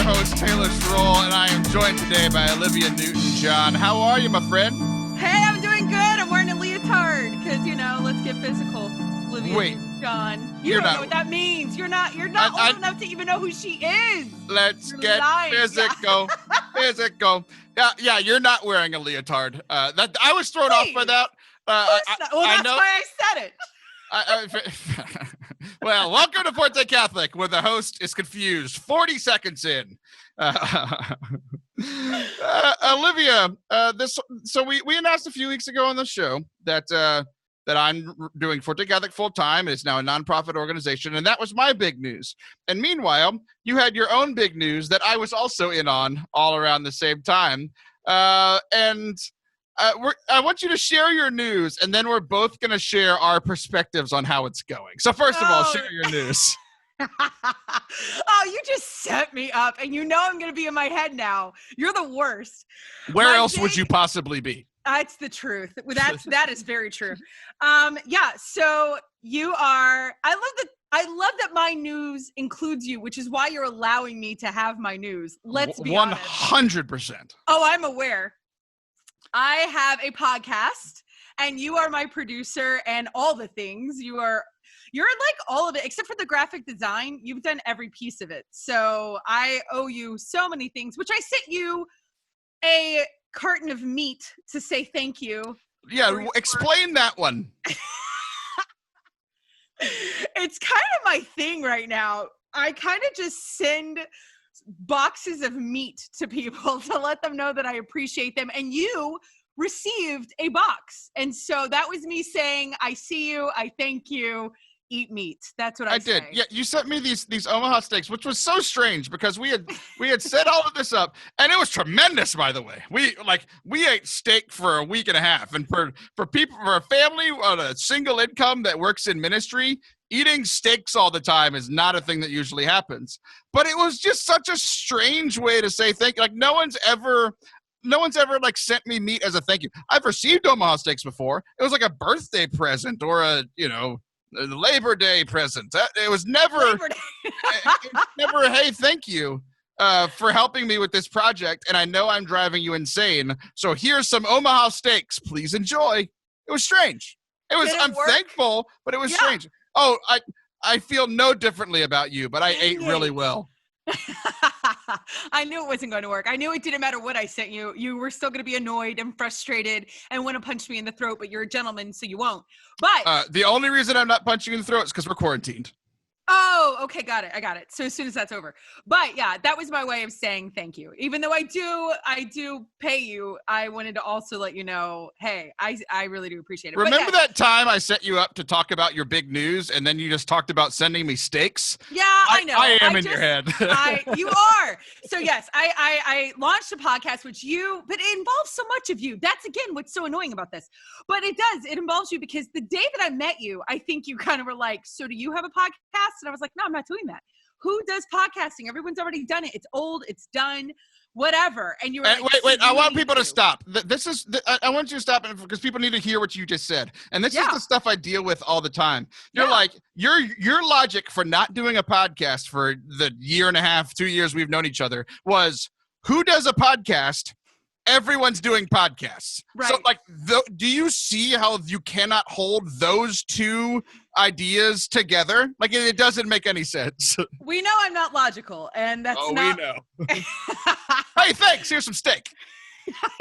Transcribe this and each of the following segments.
host, Taylor Stroll, and I am joined today by Olivia Newton-John. How are you, my friend? Hey, I'm doing good. I'm wearing a leotard because, let's get physical. Olivia Newton-John. You don't know what that means. You're not old enough to even know who she is. Let's get physical. Physical. Yeah, you're not wearing a leotard. I was thrown off by that. That's why I said it. Well, welcome to Forte Catholic, where the host is confused 40 seconds in. Olivia, so we announced a few weeks ago on the show that I'm doing Forte Catholic full time. It's now a nonprofit organization, and that was my big news. And meanwhile, you had your own big news that I was also in on all around the same time. I want you to share your news, and then we're both going to share our perspectives on how it's going. So first of all, share your news. Oh, you just set me up, and I'm going to be in my head now. You're the worst. Where else would you possibly be? It's the truth. That is very true. So you are. I love that my news includes you, which is why you're allowing me to have my news. Let's be honest. 100%. Oh, I'm aware. I have a podcast, and you are my producer and all the things. You're like all of it, except for the graphic design. You've done every piece of it. So I owe you so many things, which I sent you a carton of meat to say thank you. Yeah, explain that one. It's kind of my thing right now. I kind of just send boxes of meat to people to let them know that I appreciate them, and you received a box, and so that was me saying I see you, I thank you, eat meat. That's what I did. Yeah, you sent me these Omaha steaks, which was so strange because we had set all of this up, and it was tremendous, by the way. We ate steak for a week and a half, and for a family on a single income that works in ministry, eating steaks all the time is not a thing that usually happens. But it was just such a strange way to say thank you. Like no one's ever like sent me meat as a thank you. I've received Omaha steaks before. It was like a birthday present or a Labor Day present. It was never never hey, thank you for helping me with this project, and I know I'm driving you insane, so here's some Omaha steaks, please enjoy. It was strange. I'm thankful, but it was strange. Oh, I feel no differently about you, but I ate really well. I knew it wasn't going to work. I knew it didn't matter what I sent you. You were still going to be annoyed and frustrated and want to punch me in the throat, but you're a gentleman, so you won't. But the only reason I'm not punching you in the throat is because we're quarantined. Oh, okay. Got it. I got it. So as soon as that's over. But yeah, that was my way of saying thank you. Even though I do pay you, I wanted to also let you know, hey, I really do appreciate it. Remember that time I set you up to talk about your big news and then you just talked about sending me steaks? Yeah, I know. I am in your head. You are. So yes, I launched a podcast, but it involves so much of you. That's again, what's so annoying about this. But it involves you because the day that I met you, I think you kind of were like, so do you have a podcast? And I was like, no, I'm not doing that. Who does podcasting? Everyone's already done it. It's old. It's done. Whatever. And you were like, wait. I want people to stop. I want you to stop because people need to hear what you just said. And this is the stuff I deal with all the time. You're like, your logic for not doing a podcast for the year and a half, 2 years we've known each other was, who does a podcast? Everyone's doing podcasts. Right. So do you see how you cannot hold those two ideas together? Like it doesn't make any sense. We know I'm not logical, and that's we know. Hey, thanks. Here's some steak.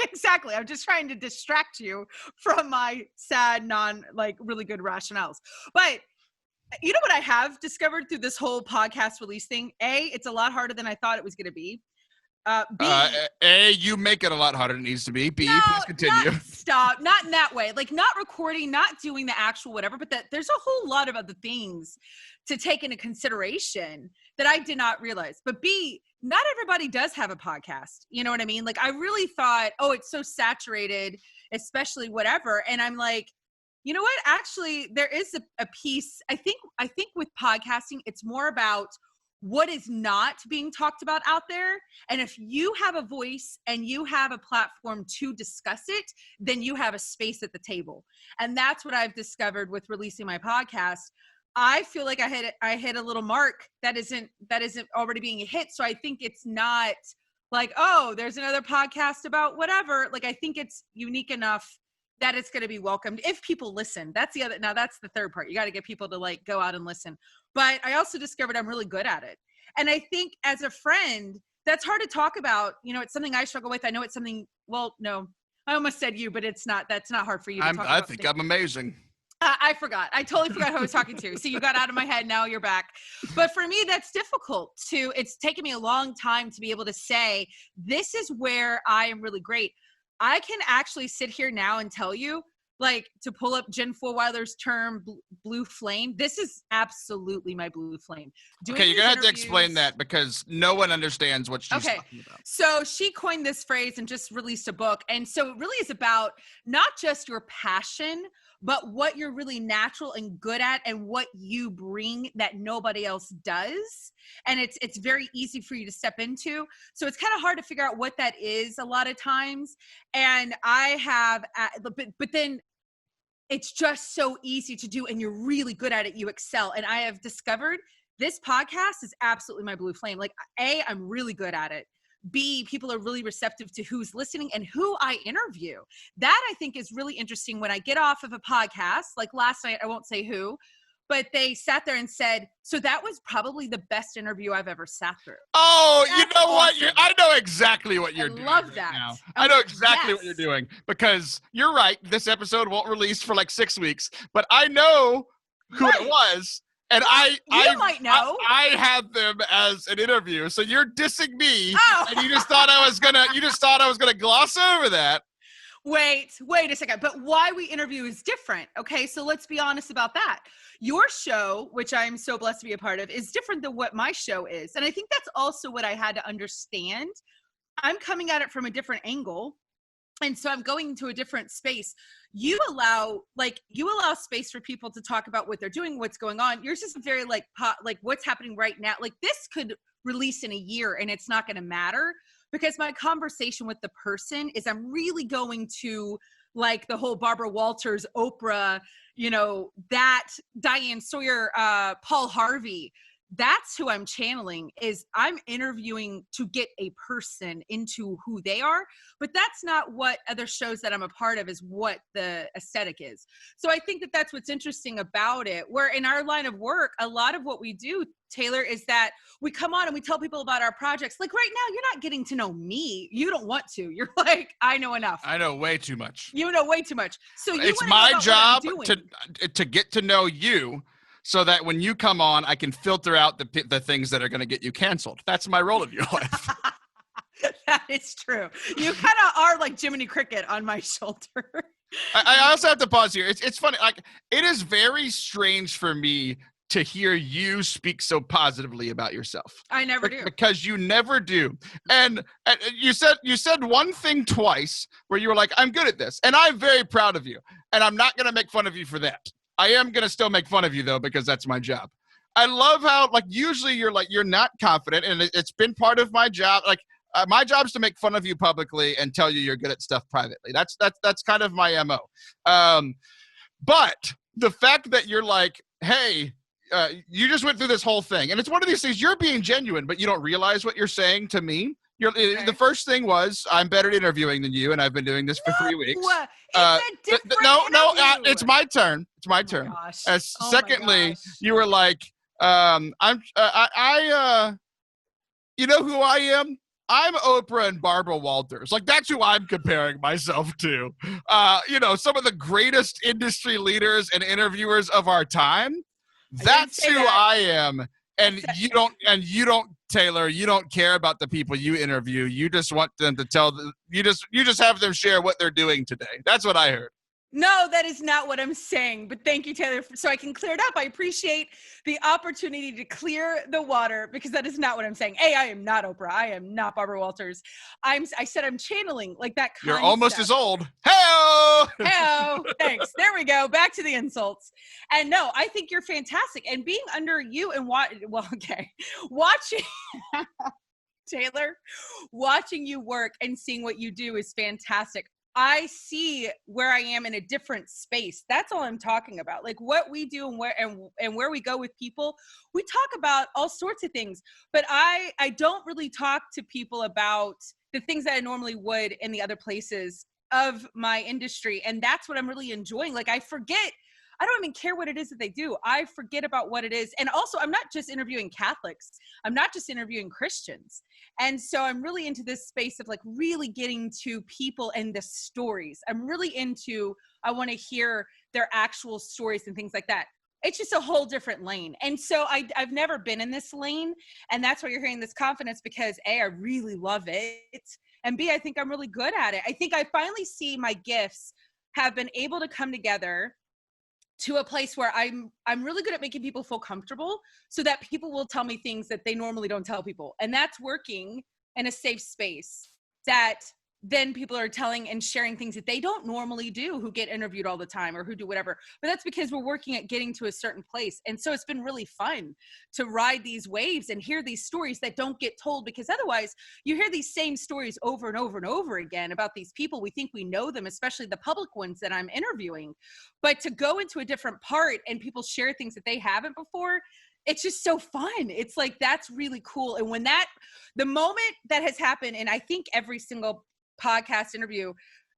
Exactly. I'm just trying to distract you from my sad, really good rationales. But you know what I have discovered through this whole podcast release thing? A, it's a lot harder than I thought it was going to be. B, A, you make it a lot harder than it needs to be. B, please continue. Not in that way. Like not recording, not doing the actual whatever, but that there's a whole lot of other things to take into consideration that I did not realize. But B, not everybody does have a podcast. You know what I mean? Like I really thought, it's so saturated, especially whatever. And I'm like, you know what? Actually, there is a piece. I think with podcasting, it's more about what is not being talked about out there. And if you have a voice and you have a platform to discuss it, then you have a space at the table. And that's what I've discovered with releasing my podcast. I feel like I hit a little mark that isn't already being a hit. So I think it's not like, oh, there's another podcast about whatever. Like, I think it's unique enough that it's going to be welcomed if people listen. That's the third part. You got to get people to like go out and listen. But I also discovered I'm really good at it. And I think as a friend, that's hard to talk about. You know, it's something I struggle with. I know it's something, well, no, I almost said you, but that's not hard for you to talk about. I think I'm amazing. I forgot. I totally forgot who I was talking to. So you got out of my head. Now you're back. But for me, that's difficult it's taken me a long time to be able to say, this is where I am really great. I can actually sit here now and tell you, like, to pull up Jen Fulweiler's term, blue flame. This is absolutely my blue flame. Okay, you're going to have to explain that because no one understands what she's talking about. So she coined this phrase and just released a book. And so it really is about not just your passion, but what you're really natural and good at and what you bring that nobody else does. And it's very easy for you to step into. So it's kind of hard to figure out what that is a lot of times. And I have, but then it's just so easy to do and you're really good at it. You excel. And I have discovered this podcast is absolutely my blue flame. Like, A, I'm really good at it. B, people are really receptive to who's listening and who I interview. That I think is really interesting when I get off of a podcast, like last night, I won't say who, but they sat there and said, so that was probably the best interview I've ever sat through. Oh, that's you know awesome. What? I know exactly what you're doing. I love that. Now. I know exactly what you're doing because you're right. This episode won't release for like 6 weeks, but I know who it was. And I might know. I had them as an interview. So you're dissing me, and you just thought I was gonna gloss over that. Wait a second. But why we interview is different. Okay, so let's be honest about that. Your show, which I'm so blessed to be a part of, is different than what my show is. And I think that's also what I had to understand. I'm coming at it from a different angle. And so I'm going into a different space. You allow space for people to talk about what they're doing, what's going on. Yours is very like what's happening right now. Like, this could release in a year and it's not going to matter because my conversation with the person is I'm really going to like the whole Barbara Walters, Oprah, you know, that Diane Sawyer, Paul Harvey. That's who I'm channeling. Is I'm interviewing to get a person into who they are, but that's not what other shows that I'm a part of is what the aesthetic is. So I think that that's what's interesting about it, where in our line of work, a lot of what we do, Taylor, is that we come on and we tell people about our projects. Like right now, you're not getting to know me. You don't want to. You're like, I know enough. I know way too much. You know way too much. So it's my job to get to know you, so that when you come on, I can filter out the things that are going to get you canceled. That's my role in your life. That is true. You kind of are like Jiminy Cricket on my shoulder. I also have to pause here. It's funny. Like, it is very strange for me to hear you speak so positively about yourself. I never do. Because you never do. And you said one thing twice where you were like, I'm good at this. And I'm very proud of you. And I'm not going to make fun of you for that. I am going to still make fun of you, though, because that's my job. I love how, like, usually you're not confident, and it's been part of my job. Like, my job is to make fun of you publicly and tell you you're good at stuff privately. That's kind of my MO. But the fact that you're like, hey, you just went through this whole thing, and it's one of these things, you're being genuine, but you don't realize what you're saying to me. Okay. The first thing was, I'm better at interviewing than you, and I've been doing this for 3 weeks. It's my turn. It's my turn. Secondly, you were like, you know who I am? I'm Oprah and Barbara Walters. Like, that's who I'm comparing myself to. You know, some of the greatest industry leaders and interviewers of our time. That's who I am. And you don't, Taylor, you don't care about the people you interview. You just want them to you just have them share what they're doing today. That's what I heard. No, that is not what I'm saying. But thank you, Taylor, so I can clear it up. I appreciate the opportunity to clear the water because that is not what I'm saying. I am not Oprah. I am not Barbara Walters. I said I'm channeling like that kind of You're almost stuff. as old. Hey-o! Hey-o! Thanks. There we go. Back to the insults. And no, I think you're fantastic. And being under you and watching Taylor, watching you work and seeing what you do is fantastic. I see where I am in a different space. That's all I'm talking about. Like what we do and where we go with people. We talk about all sorts of things, but I don't really talk to people about the things that I normally would in the other places of my industry. And that's what I'm really enjoying. Like I forget, I don't even care what it is that they do. I forget about what it is. And also I'm not just interviewing Catholics. I'm not just interviewing Christians. And so I'm really into this space of like really getting to people and the stories. I'm really into, I want to hear their actual stories and things like that. It's just a whole different lane. And so I've never been in this lane. And that's why you're hearing this confidence because A, I really love it. And B, I think I'm really good at it. I think I finally see my gifts have been able to come together to a place where I'm really good at making people feel comfortable so that people will tell me things that they normally don't tell people. And that's working in a safe space that then people are telling and sharing things that they don't normally do, who get interviewed all the time or who do whatever. But that's because we're working at getting to a certain place. And so it's been really fun to ride these waves and hear these stories that don't get told, because otherwise you hear these same stories over and over and over again about these people. We think we know them, especially the public ones that I'm interviewing. But to go into a different part and people share things that they haven't before, it's just so fun. It's like, that's really cool. And when the moment that has happened, and I think every single podcast interview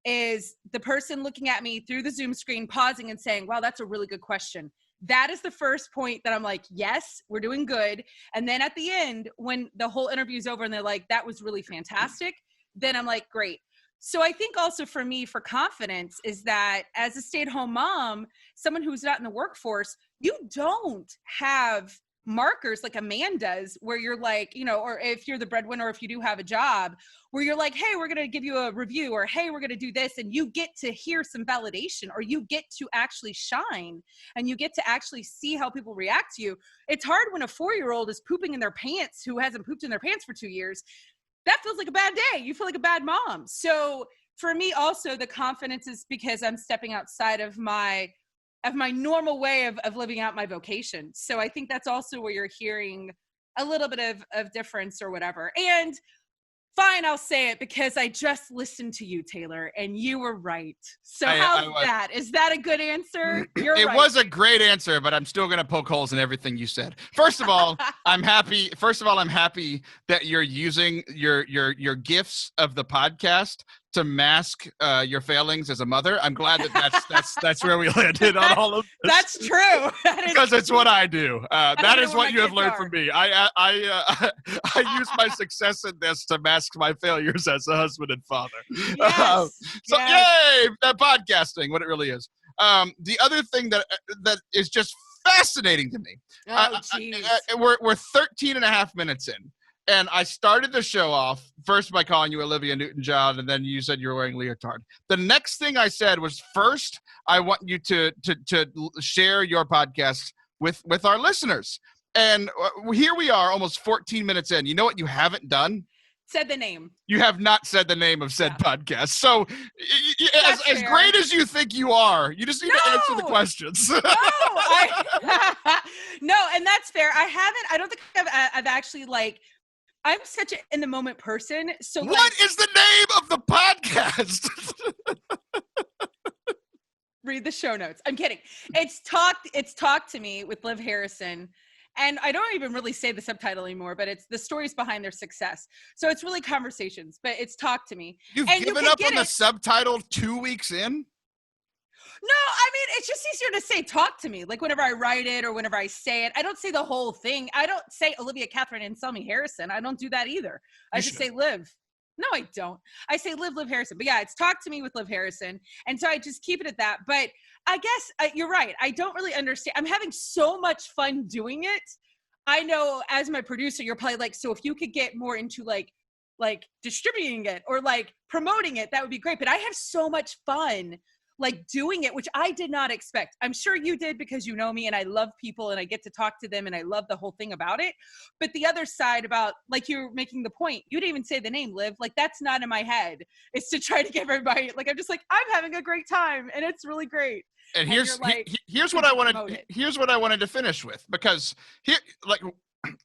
is the person looking at me through the Zoom screen, pausing and saying, wow, that's a really good question. That is the first point that I'm like, yes, we're doing good. And then at the end, when the whole interview is over and they're like, that was really fantastic, then I'm like, great. So I think also for me, for confidence, is that as a stay-at-home mom, someone who's not in the workforce, you don't have markers like a man does where you're like, or if you're the breadwinner, or if you do have a job where you're like, hey, we're going to give you a review, or hey, we're going to do this. And you get to hear some validation, or you get to actually shine, and you get to actually see how people react to you. It's hard when a 4-year-old is pooping in their pants who hasn't pooped in their pants for 2 years. That feels like a bad day. You feel like a bad mom. So for me also, the confidence is because I'm stepping outside of my normal way of living out my vocation. So I think that's also where you're hearing a little bit of difference or whatever. And fine, I'll say it because I just listened to you, Taylor, and you were right. So how's that? Is that a good answer? You're right. It was a great answer, but I'm still going to poke holes in everything you said. First of all, I'm happy that you're using your gifts of the podcast to mask your failings as a mother. I'm glad that's where we landed on all of this. That's true. Because it's what I do. That is what you have learned from me. I use my success in this to mask my failures as a husband and father. Yes. Yay, podcasting, what it really is. The other thing that is just fascinating to me. We're 13 and a half minutes in. And I started the show off first by calling you Olivia Newton-John, and then you said you were wearing leotard. The next thing I said was, first, I want you to share your podcast with our listeners. And here we are, almost 14 minutes in. You know what you haven't done? Said the name. You have not said the name of said podcast. So as great as you think you are, you just need to answer the questions. No, and that's fair. I don't think I've actually I'm such an in the moment person. So what is the name of the podcast? Read the show notes. I'm kidding. It's Talk to Me with Liv Harrison. And I don't even really say the subtitle anymore, but it's the stories behind their success. So it's really conversations, but it's Talk to Me. You've given up on the subtitle 2 weeks in? No, I mean, it's just easier to say Talk to Me. Like whenever I write it or whenever I say it, I don't say the whole thing. I don't say Olivia Catherine and Selmy Harrison. I don't do that either. I just say Liv. No, I don't. I say Liv Harrison. But yeah, it's Talk to Me with Liv Harrison. And so I just keep it at that. But I guess you're right. I don't really understand. I'm having so much fun doing it. I know as my producer, you're probably like, so if you could get more into like distributing it or like promoting it, that would be great. But I have so much fun doing it, which I did not expect. I'm sure you did because you know me and I love people and I get to talk to them and I love the whole thing about it. But the other side about, you're making the point, you didn't even say the name, Liv. That's not in my head. It's to try to get everybody, I'm just I'm having a great time and it's really great. And here's what I wanted to finish with, because here,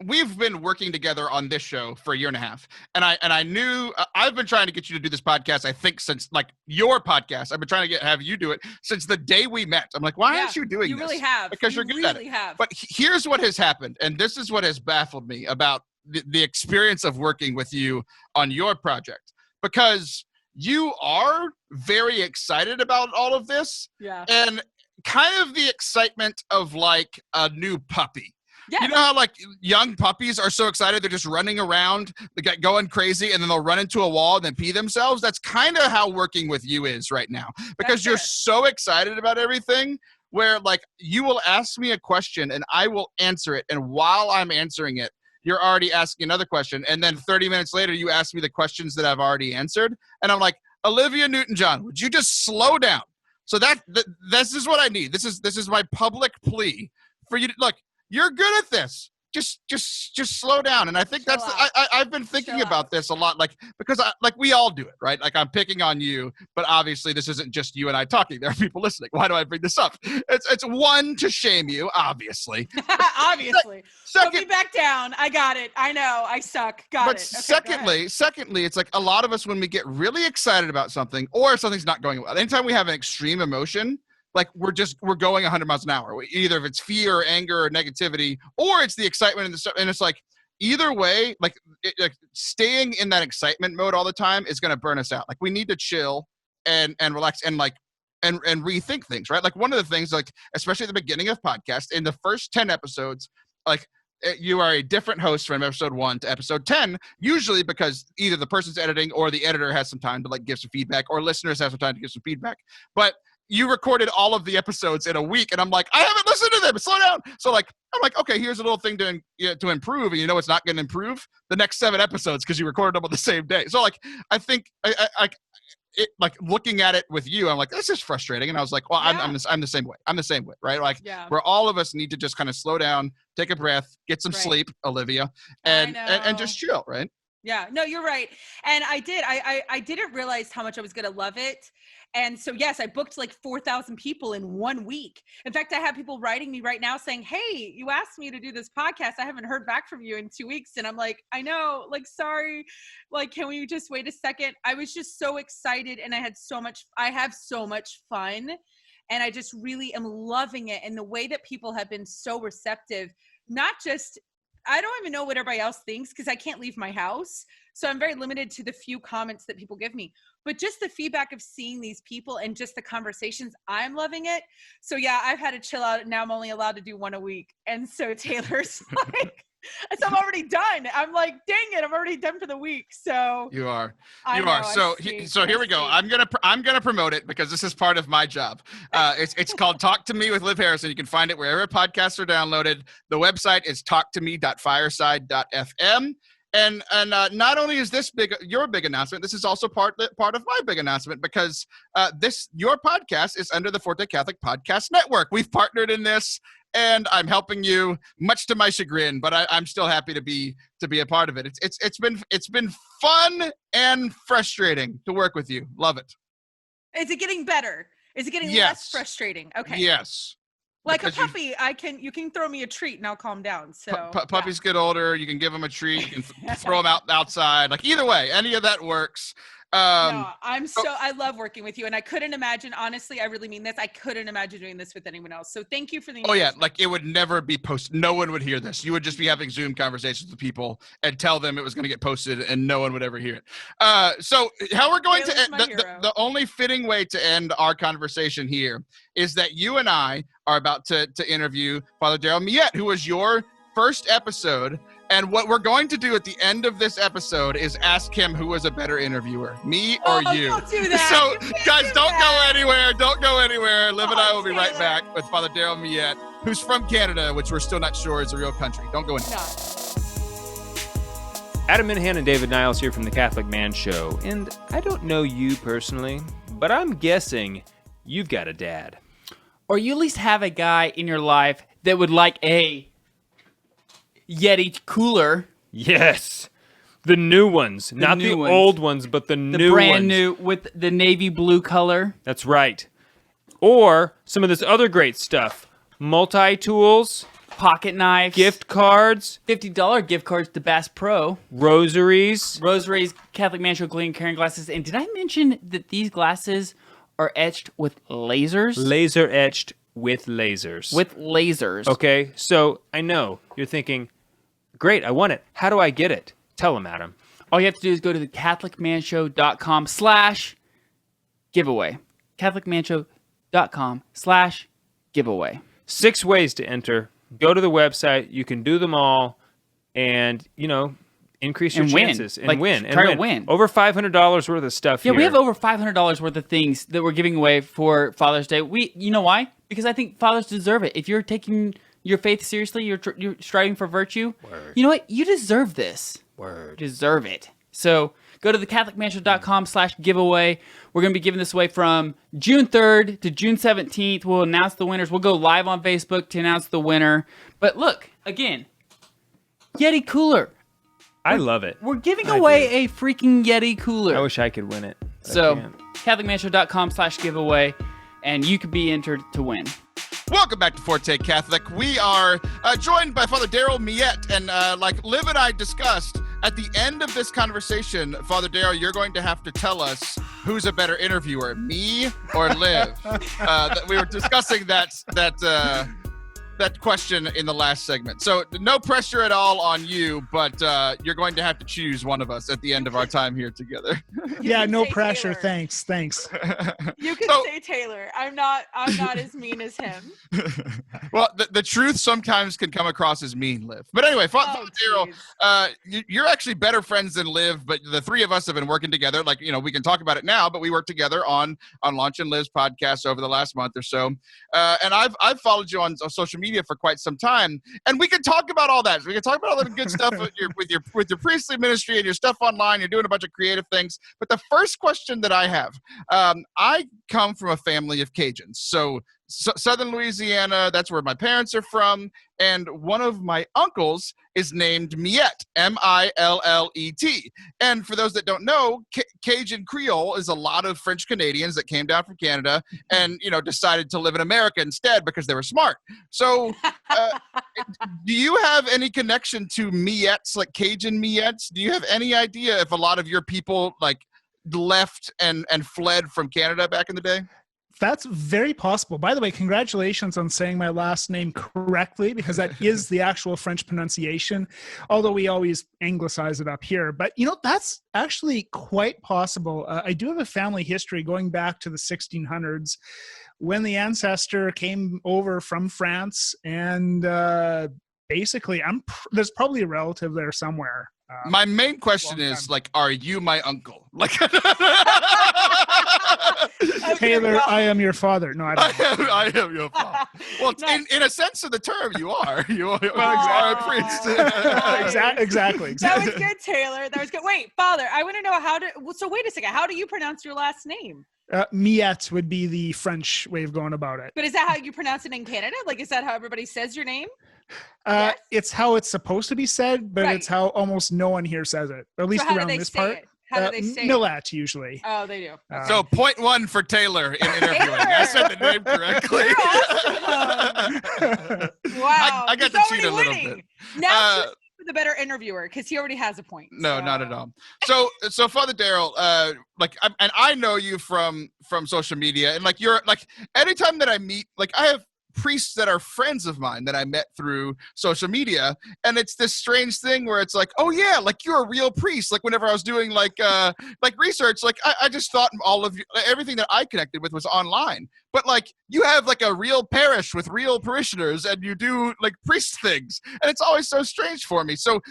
we've been working together on this show for a year and a half, and I knew I've been trying to get you to do this podcast. I think since like your podcast, I've been trying to have you do it since the day we met. I'm like, why aren't you doing this? You really have. Because you're good at it. But here's what has happened, and this is what has baffled me about the experience of working with you on your project, because you are very excited about all of this, and kind of the excitement of like a new puppy. Yes. You know how like young puppies are so excited they're just running around, they get going crazy, and then they'll run into a wall and then pee themselves? That's kind of how working with you is right now, because you're so excited about everything, where like you will ask me a question and I will answer it, and while I'm answering it, you're already asking another question, and then 30 minutes later you ask me the questions that I've already answered, and I'm like, Olivia Newton-John, would you just slow down? So this is what I need. This is my public plea for you to look. You're good at this. Just slow down. And I think I've been thinking about this a lot, like, because we all do it, right? Like, I'm picking on you, but obviously this isn't just you and I talking. There are people listening. Why do I bring this up? It's one, to shame you, obviously. Obviously. Put me back down. I got it. I know. I suck. Got it. Okay, secondly, it's like a lot of us, when we get really excited about something or something's not going well, anytime we have an extreme emotion, like we're going 100 miles an hour. Either if it's fear or anger or negativity, or it's the excitement and the stuff. And it's like, either way, like staying in that excitement mode all the time is going to burn us out. Like, we need to chill and relax and rethink things, right? Like, one of the things, like, especially at the beginning of podcast, in the first 10 episodes, like, you are a different host from episode 1 to episode 10, usually because either the person's editing or the editor has some time to like give some feedback, or listeners have some time to give some feedback. But you recorded all of the episodes in a week, and I'm like, I haven't listened to them. Slow down. So like, I'm like, okay, here's a little thing to improve, and you know it's not going to improve the next 7 episodes because you recorded them on the same day. So like, I think like looking at it with you, I'm like, this is frustrating. And I was like, well, I'm the same way. I'm the same way, right? Like, where all of us need to just kind of slow down, take a breath, get some sleep, Olivia, and just chill, right? Yeah, no, you're right. And I didn't realize how much I was going to love it. And so, yes, I booked like 4,000 people in 1 week. In fact, I have people writing me right now saying, hey, you asked me to do this podcast. I haven't heard back from you in 2 weeks. And I'm like, I know, like, sorry. Like, can we just wait a second? I was just so excited, and I have so much fun. And I just really am loving it. And the way that people have been so receptive, not just, I don't even know what everybody else thinks because I can't leave my house. So I'm very limited to the few comments that people give me. But just the feedback of seeing these people and just the conversations, I'm loving it. So yeah, I've had to chill out, and now I'm only allowed to do 1 a week. And so Taylor's like, so I'm already done. I'm like, dang it, I'm already done for the week. So you are. So here we go. I'm gonna promote it because this is part of my job. It's called Talk to Me with Liv Harrison. You can find it wherever podcasts are downloaded. The website is talktome.fireside.fm. And not only is this your big announcement, this is also part of my big announcement, because your podcast is under the Forte Catholic Podcast Network. We've partnered in this, and I'm helping you, much to my chagrin, but I'm still happy to be a part of it. It's been fun and frustrating to work with you. Love it. Is it getting better? Is it getting less frustrating? Okay. Yes. Like a puppy, you can throw me a treat and I'll calm down. So puppies get older, you can give them a treat, you can throw them outside. Like, either way, any of that works. I love working with you, and I couldn't imagine, honestly, I really mean this, I couldn't imagine doing this with anyone else. So thank you for the like, it would never be posted. No one would hear this. You would just be having Zoom conversations with people and tell them it was going to get posted, and no one would ever hear it. So how we're going to end, the only fitting way to end our conversation here is that you and I are about to interview Father Darryl Millette, who was your first episode. And what we're going to do at the end of this episode is ask him who was a better interviewer, me or you. Don't do that. So, guys, don't go anywhere. Don't go anywhere. Liv and I will be right back with Father Darryl Millette, who's from Canada, which we're still not sure is a real country. Don't go anywhere. Adam Minahan and David Niles here from The Catholic Man Show. And I don't know you personally, but I'm guessing you've got a dad. Or you at least have a guy in your life that would like a Yeti cooler. Yes. The new ones. Not the old ones, but the new ones. The brand new with the navy blue color. That's right. Or some of this other great stuff. Multi-tools. pocket knives, gift cards, $50 gift cards to Bass Pro, rosaries. Catholic Man Show Gleam Carrying glasses. And did I mention that these glasses are etched with lasers? Laser etched with lasers. With lasers. Okay, so I know you're thinking, great, I want it. How do I get it? Tell them, Adam. All you have to do is go to the CatholicManShow.com/giveaway. CatholicManShow.com/giveaway. 6 ways to enter. Go to the website. You can do them all, and increase your chances and win. Try to win. Over $500 worth of stuff. Yeah, here. we have over $500 worth of things that we're giving away for Father's Day. You know why? Because I think fathers deserve it. If you're taking your faith seriously, you're striving for virtue. Word. You know what? You deserve this. Word. You deserve it. So go to the CatholicManShow.com/giveaway. We're going to be giving this away from June 3rd to June 17th. We'll announce the winners. We'll go live on Facebook to announce the winner. But look, again, Yeti cooler. I love it. We're giving away a freaking Yeti cooler. I wish I could win it. So CatholicManShow.com/giveaway, and you could be entered to win. Welcome back to Forte Catholic. We are joined by Father Darryl Millette, and like Liv and I discussed, at the end of this conversation, Father Darryl, you're going to have to tell us who's a better interviewer, me or Liv. We were discussing that question in the last segment. So no pressure at all on you, but you're going to have to choose one of us at the end of our time here together. Yeah, no pressure. Taylor. Thanks. You can say Taylor. I'm not as mean as him. Well, the truth sometimes can come across as mean, Liv. But anyway, Father Darryl, you're actually better friends than Liv, but the three of us have been working together. Like, we can talk about it now, but we worked together on Launch and Liv's podcast over the last month or so. And I've followed you on social media for quite some time, and we can talk about all that. We can talk about all the good stuff with your priestly ministry and your stuff online. You're doing a bunch of creative things. But the first question that I have, I come from a family of Cajuns, so Southern Louisiana, that's where my parents are from, and one of my uncles is named Millette, Millet. And for those that don't know, Cajun Creole is a lot of French Canadians that came down from Canada and, decided to live in America instead because they were smart. So do you have any connection to Millettes, like Cajun Millettes? Do you have any idea if a lot of your people left and fled from Canada back in the day? That's very possible. By the way, congratulations on saying my last name correctly, because that is the actual French pronunciation, although we always anglicize it up here. But, that's actually quite possible. I do have a family history going back to the 1600s when the ancestor came over from France, and basically there's probably a relative there somewhere. My main question is, are you my uncle? Taylor, I am your father. No, I don't. I am your father. Well, in a sense of the term, you are. You are a priest. Exactly. That was good, Taylor. That was good. Wait, Father, I want to know so wait a second. How do you pronounce your last name? Millette would be the French way of going about it. But is that how you pronounce it in Canada? Is that how everybody says your name? Yes? It's how it's supposed to be said, but It's how almost no one here says it, at least around this part. How do they say Millette, usually. Oh, they do. So point 1 for Taylor in interviewing. I said the name correctly. Wow. I got to cheat a little bit. Now for the better interviewer, because he already has a point. No, not at all. So Father Darryl, and I know you from social media, and you're anytime that I meet, I have priests that are friends of mine that I met through social media, and it's this strange thing where it's oh yeah, you're a real priest. Whenever I was doing research, I just thought all of you, everything that I connected with was online, but you have a real parish with real parishioners, and you do priest things, and it's always so strange for me. So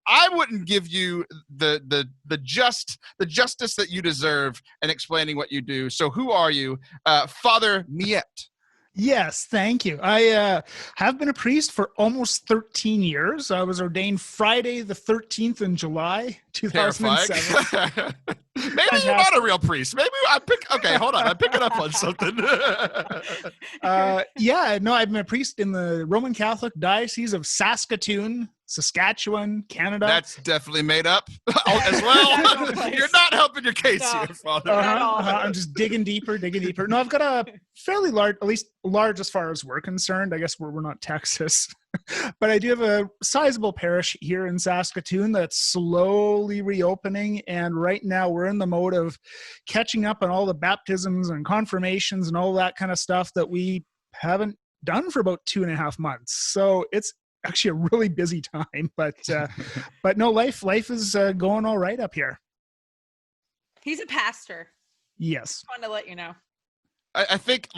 I wouldn't give you the justice that you deserve in explaining what you do. So who are you, Father Millette? Yes, thank you. I have been a priest for almost 13 years. I was ordained Friday the 13th in July 2007. Maybe you're not a real priest. Maybe okay, hold on. I'm picking up on something. I've been a priest in the Roman Catholic Diocese of Saskatoon, Saskatchewan, Canada. That's definitely made up as well. You're not helping your case here, Father. I'm just digging deeper. No, I've got a fairly large, at least large as far as we're concerned. I guess we're not Texas. But I do have a sizable parish here in Saskatoon that's slowly reopening. And right now we're in the mode of catching up on all the baptisms and confirmations and all that kind of stuff that we haven't done for about 2.5 months. So it's actually a really busy time, but no, life is going all right up here. He's a pastor. Yes. Just wanted to let you know. I think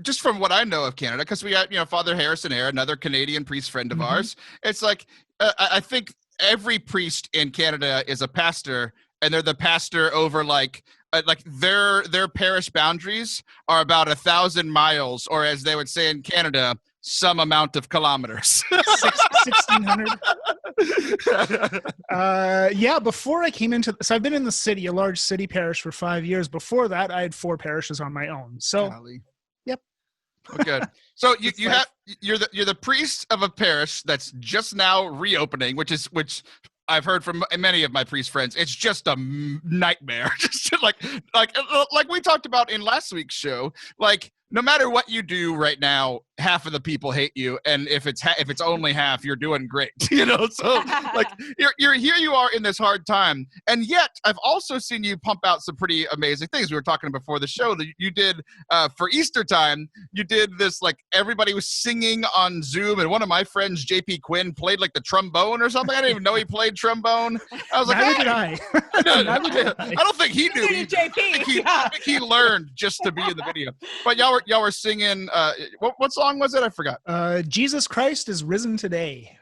just from what I know of Canada, because we got, Father Harrison Eyre, another Canadian priest friend of ours. It's like, I think every priest in Canada is a pastor, and they're the pastor over their parish boundaries are about 1,000 miles, or as they would say in Canada, some amount of kilometers. 1,600. Yeah, before I came into, so I've been in the city, a large city parish for 5 years. Before that, I had 4 parishes on my own. So, yep. Oh, good. So you're the priest of a parish that's just now reopening, which I've heard from many of my priest friends. It's just a nightmare. Just like we talked about in last week's show. Like, no matter what you do right now, half of the people hate you, and if it's only half, you're doing great. So like you're here. You are in this hard time, and yet I've also seen you pump out some pretty amazing things. We were talking before the show that you did for Easter time. You did this, like, everybody was singing on Zoom, and one of my friends, JP Quinn, played like the trombone or something. I didn't even know he played trombone. I was like, Neither did I. I don't think he knew. I think he learned just to be in the video. But y'all were singing. What song was it? I forgot. Jesus Christ is risen today.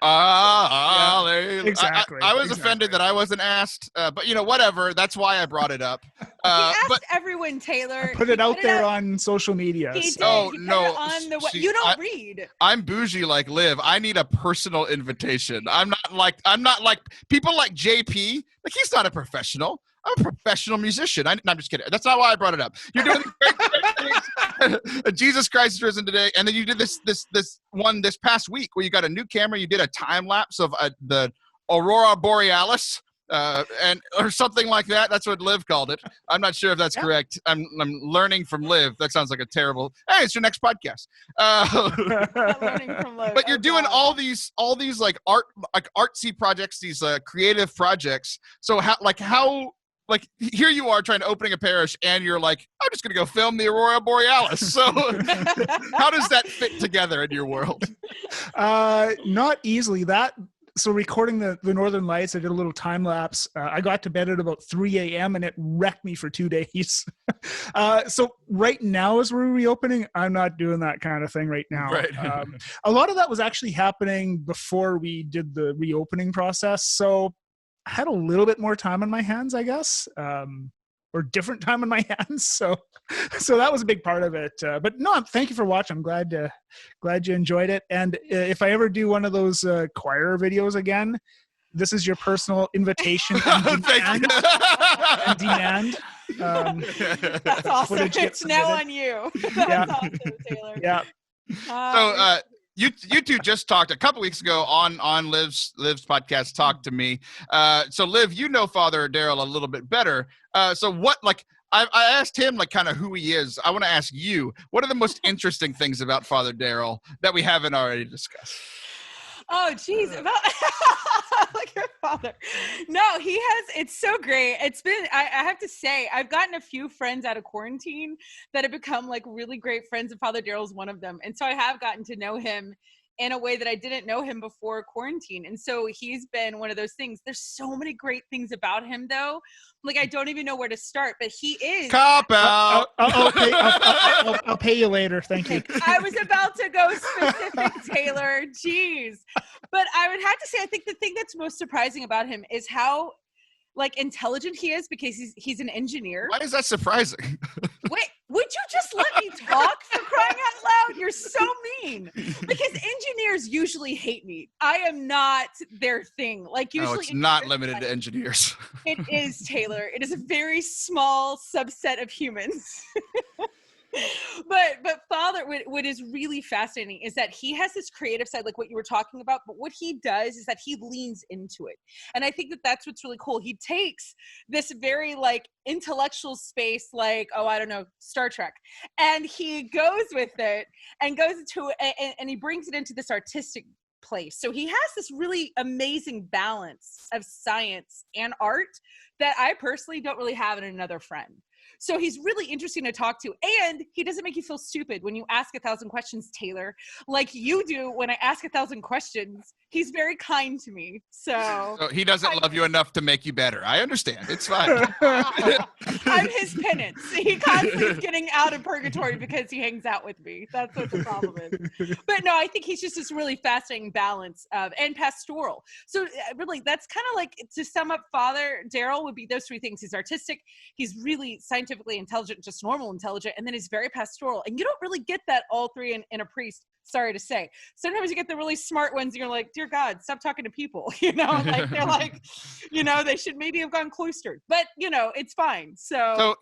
Exactly. I was offended that I wasn't asked, but whatever. That's why I brought it up. He asked everyone, Taylor. I put it out there on social media. He so. did. Oh, he no. Put it on you don't read. I'm bougie like Liv. I need a personal invitation. I'm not like people like JP. Like, he's not a professional. I'm a professional musician. I'm just kidding. That's not why I brought it up. You're doing great things. Jesus Christ is risen today. And then you did this one this past week where you got a new camera. You did a time lapse of the Aurora Borealis. Or something like that. That's what Liv called it. I'm not sure if that's correct. I'm learning from Liv. That sounds like a terrible. Hey, it's your next podcast. Learning from Liv. But you're doing all these like artsy projects, these creative projects. So how here you are trying to opening a parish, and you're like, I'm just gonna go film the Aurora Borealis. So how does that fit together in your world? Not easily. So recording the Northern Lights, I did a little time lapse. I got to bed at about 3 a.m. and it wrecked me for 2 days. So right now, as we're reopening, I'm not doing that kind of thing right now. Right. A lot of that was actually happening before we did the reopening process. So I had a little bit more time on my hands, I guess, or different time on my hands. So that was a big part of it. But no, thank you for watching. I'm glad you enjoyed it. And if I ever do one of those choir videos again, this is your personal invitation and demand. That's awesome. It's now on you. That's awesome, Taylor. Yeah. So you two just talked a couple weeks ago on Liv's podcast, Talk to Me. So Liv, Father Darryl a little bit better. So what, like, I asked him, like, kind of who he is. I want to ask you, what are the most interesting things about Father Darryl that we haven't already discussed? Oh, geez. Like your father. No, it's so great. It's been, I have to say, I've gotten a few friends out of quarantine that have become like really great friends, and Father Darryl's one of them. And so I have gotten to know him in a way that I didn't know him before quarantine. And so he's been one of those things. There's so many great things about him, though. Like, I don't even know where to start, but he is. Cop out. I'll pay you later. Thank you. I was about to go specific, Taylor. Jeez. But I would have to say, I think the thing that's most surprising about him is how, like, intelligent he is, because he's an engineer. Why is that surprising? Wait, would you just let me talk, for crying out loud? You're so mean. Because engineers usually hate me. I am not their thing. Like, usually, no, it's not limited to engineers. It is, Taylor. It is a very small subset of humans. but Father, what is really fascinating is that he has this creative side, like what you were talking about. But what he does is that he leans into it, and I think that that's what's really cool. He takes this very like intellectual space, like I don't know, Star Trek, and he goes with it and goes into and he brings it into this artistic place. So he has this really amazing balance of science and art that I personally don't really have in another friend. So he's really interesting to talk to. And he doesn't make you feel stupid when you ask 1,000 questions, Taylor, like you do when I ask 1,000 questions. He's very kind to me. So he doesn't love you enough to make you better. I understand. It's fine. I'm his penance. He constantly is getting out of purgatory because he hangs out with me. That's what the problem is. But no, I think he's just this really fascinating balance of and pastoral. So really, that's kind of like, to sum up Father Darryl would be those three things. He's artistic. He's really scientifically intelligent, just normal intelligent, and then he's very pastoral. And you don't really get that all three in a priest. Sorry to say. Sometimes you get the really smart ones and you're like, dear God, stop talking to people. Like they're like, they should maybe have gone cloistered, but it's fine. So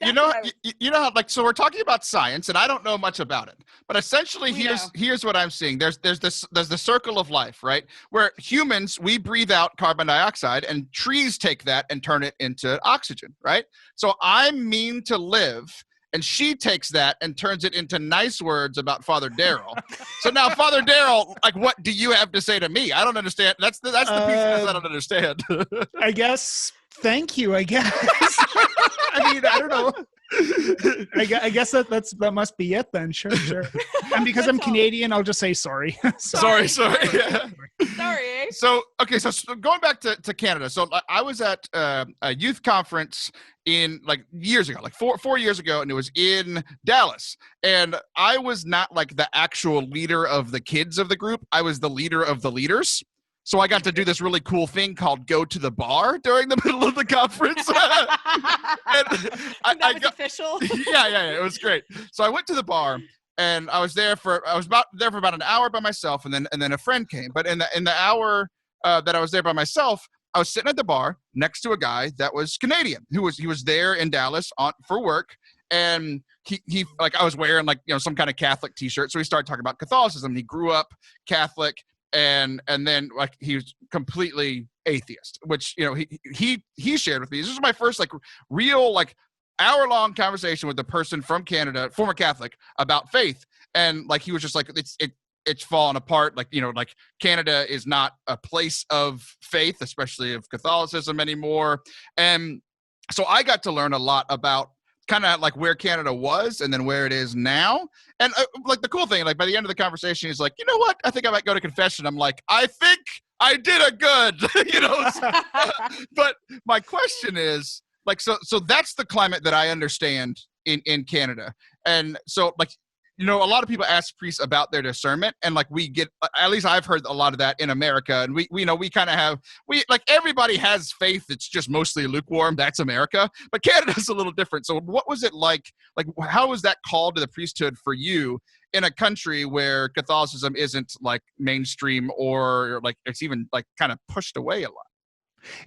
so we're talking about science and I don't know much about it, but essentially here's what I'm seeing. There's the circle of life, right? Where humans, we breathe out carbon dioxide and trees take that and turn it into oxygen, right? So I'm mean to live. And she takes that and turns it into nice words about Father Darryl. So now, Father Darryl, like, what do you have to say to me? I don't understand. That's the piece of this I don't understand. I guess. Thank you. I guess. I mean, I don't know. I guess that must be it then. Sure. And because I'm Canadian, I'll just say sorry. Sorry. Sorry. So going back to Canada. So I was at a youth conference in like years ago, like four years ago, and it was in Dallas. And I was not like the actual leader of the kids of the group. I was the leader of the leaders. So I got to do this really cool thing called go to the bar during the middle of the conference. That was official. Yeah, it was great. So I went to the bar and I was there for about an hour by myself, and then a friend came. But in the hour that I was there by myself, I was sitting at the bar next to a guy that was Canadian he was there in Dallas for work, and he like I was wearing like some kind of Catholic t-shirt, so he started talking about Catholicism. He grew up Catholic, and then like he was completely atheist, which he shared with me. This was my first like real like hour-long conversation with a person from Canada, former Catholic, about faith, and like he was just like it's fallen apart. Like, like Canada is not a place of faith, especially of Catholicism anymore. And so I got to learn a lot about kind of like where Canada was and then where it is now. And like the cool thing, like by the end of the conversation, he's like, you know what? I think I might go to confession. I'm like, I think I did a good, but my question is like, so that's the climate that I understand in Canada. And so like, a lot of people ask priests about their discernment, and like we get, at least I've heard a lot of that in America. And we kind of have, like everybody has faith. It's just mostly lukewarm. That's America, but Canada's a little different. So what was it like how was that called to the priesthood for you in a country where Catholicism isn't like mainstream or like it's even like kind of pushed away a lot?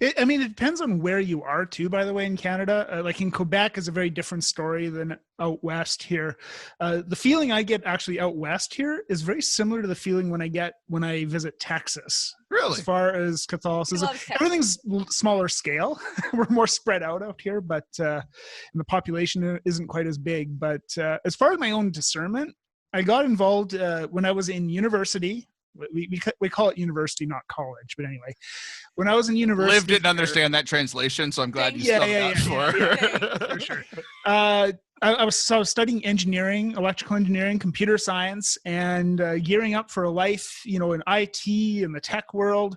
It depends on where you are too, by the way, in Canada. Like in Quebec is a very different story than out west here. The feeling I get actually out west here is very similar to the feeling when I visit Texas. Really? As far as Catholicism, everything's smaller scale. We're more spread out here, but and the population isn't quite as big. But as far as my own discernment, I got involved when I was in university. We call it university, not college, but anyway, when I was in university, Liv didn't understand that translation, so I'm glad you spelled it out for her. For sure. I was studying engineering, electrical engineering, computer science, and gearing up for a life, in IT and the tech world,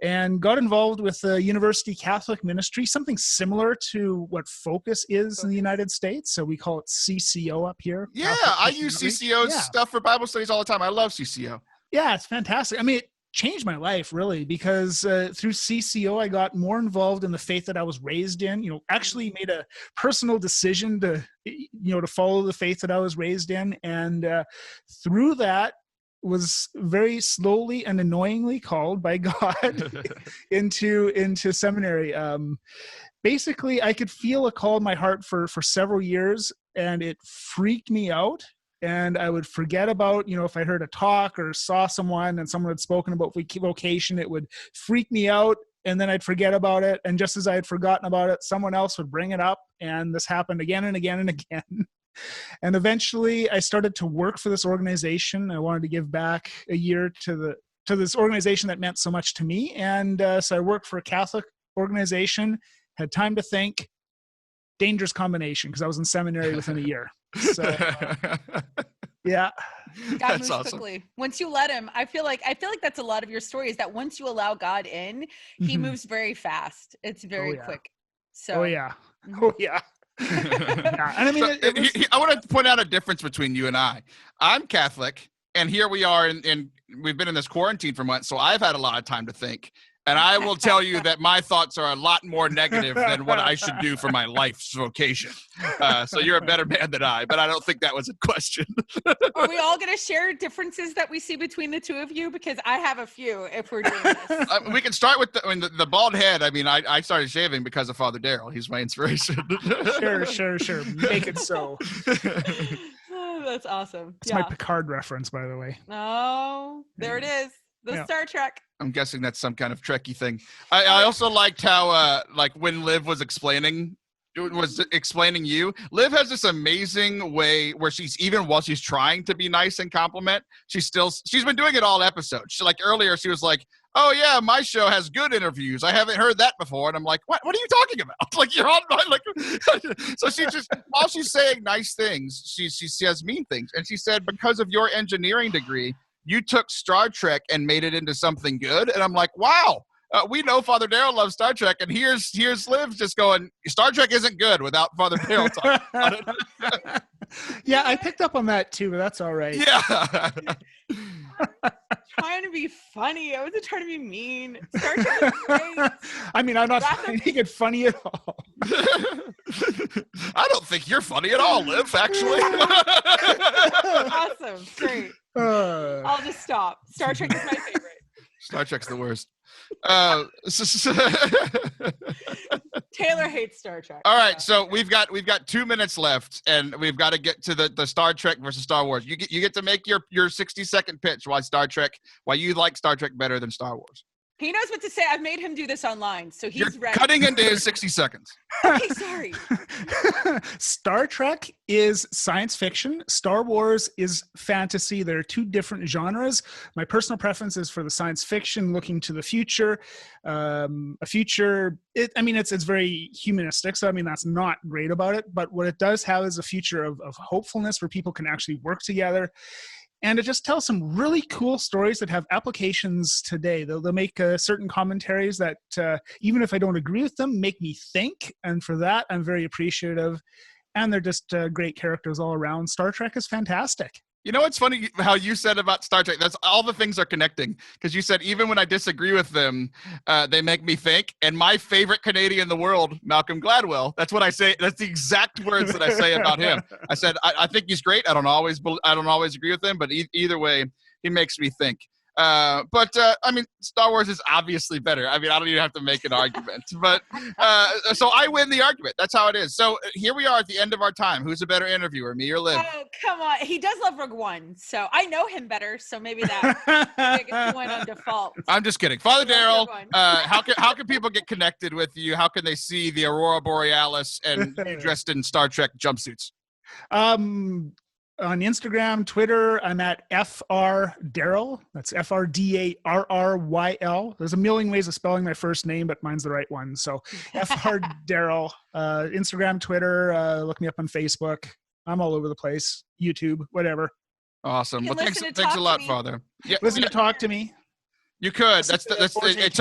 and got involved with the university Catholic ministry, something similar to what Focus is in the United States. So we call it CCO up here. Yeah, I use CCO stuff for Bible studies all the time. I love CCO. Yeah, it's fantastic. It changed my life really because through CCO, I got more involved in the faith that I was raised in, actually made a personal decision to follow the faith that I was raised in. And through that, was very slowly and annoyingly called by God into seminary. Basically, I could feel a call in my heart for several years, and it freaked me out. And I would forget about, if I heard a talk or saw someone and someone had spoken about vocation, it would freak me out. And then I'd forget about it. And just as I had forgotten about it, someone else would bring it up. And this happened again and again and again. And eventually I started to work for this organization. I wanted to give back a year to this organization that meant so much to me. And so I worked for a Catholic organization, had time to think. Dangerous combination because I was in seminary within a year. So yeah. God moves quickly. Once you let him, I feel like that's a lot of your story is that once you allow God in, he moves very fast. It's very quick. So Oh yeah. Yeah. And I mean, I want to point out a difference between you and I. I'm Catholic, and here we are, and we've been in this quarantine for months, so I've had a lot of time to think. And I will tell you that my thoughts are a lot more negative than what I should do for my life's vocation. So you're a better man than I, but I don't think that was a question. Are we all going to share differences that we see between the two of you? Because I have a few if we're doing this. We can start with the bald head. I mean, I started shaving because of Father Darryl. He's my inspiration. Sure. Make it so. Oh, that's awesome. It's my Picard reference, by the way. Oh, there it is. The Star Trek. I'm guessing that's some kind of Trekkie thing. I also liked how, when Liv was explaining you, Liv has this amazing way where even while she's trying to be nice and compliment, she's been doing it all episodes. Earlier, she was like, oh yeah, my show has good interviews. I haven't heard that before. And I'm like, what are you talking about? You're on so she just, while she's saying nice things, she says mean things. And she said, because of your engineering degree, you took Star Trek and made it into something good. And I'm like, wow, we know Father Darryl loves Star Trek. And here's Liv just going, Star Trek isn't good without Father Darryl talking about it. Yeah, I picked up on that too, but that's all right. Yeah. Trying to be funny. I wasn't trying to be mean. Star Trek is great. I mean, I'm not finding it funny at all. I don't think you're funny at all, Liv, actually. Awesome. Great. I'll just stop. Star Trek is my favorite. Star Trek's the worst. Taylor hates Star Trek. All right, so we've got 2 minutes left, and we've got to get to the Star Trek versus Star Wars. You get to make your 60-second pitch why you like Star Trek better than Star Wars. He knows what to say. I've made him do this online, so he's ready. Cutting into his 60 seconds. Okay, sorry. Star Trek is science fiction. Star Wars is fantasy. There are two different genres. My personal preference is for the science fiction, looking to the future. It's very humanistic. So, that's not great about it. But what it does have is a future of hopefulness where people can actually work together. And it just tells some really cool stories that have applications today. They'll make certain commentaries that, even if I don't agree with them, make me think. And for that, I'm very appreciative. And they're just great characters all around. Star Trek is fantastic. You know what's funny how you said about Star Trek? That's all the things are connecting. Because you said, even when I disagree with them, they make me think. And my favorite Canadian in the world, Malcolm Gladwell, that's what I say. That's the exact words that I say about him. I said, I think he's great. I don't always agree with him, but either way, he makes me think. Star Wars is obviously better. I don't even have to make an argument. But so I win the argument. That's how it is. So here we are at the end of our time. Who's a better interviewer, me or Liv? Oh, come on. He does love Rogue One, so I know him better. So maybe that went on default. I'm just kidding. Father Darryl, how can people get connected with you? How can they see the Aurora Borealis and you dressed in Star Trek jumpsuits? On Instagram, Twitter, I'm at FR Darryl. That's FRDARRYL. There's a million ways of spelling my first name, but mine's the right one. So FR Darryl. Instagram, Twitter, look me up on Facebook. I'm all over the place. YouTube, whatever. Awesome. Well, thanks a lot, Father. Yeah, listen to talk to me. You could. It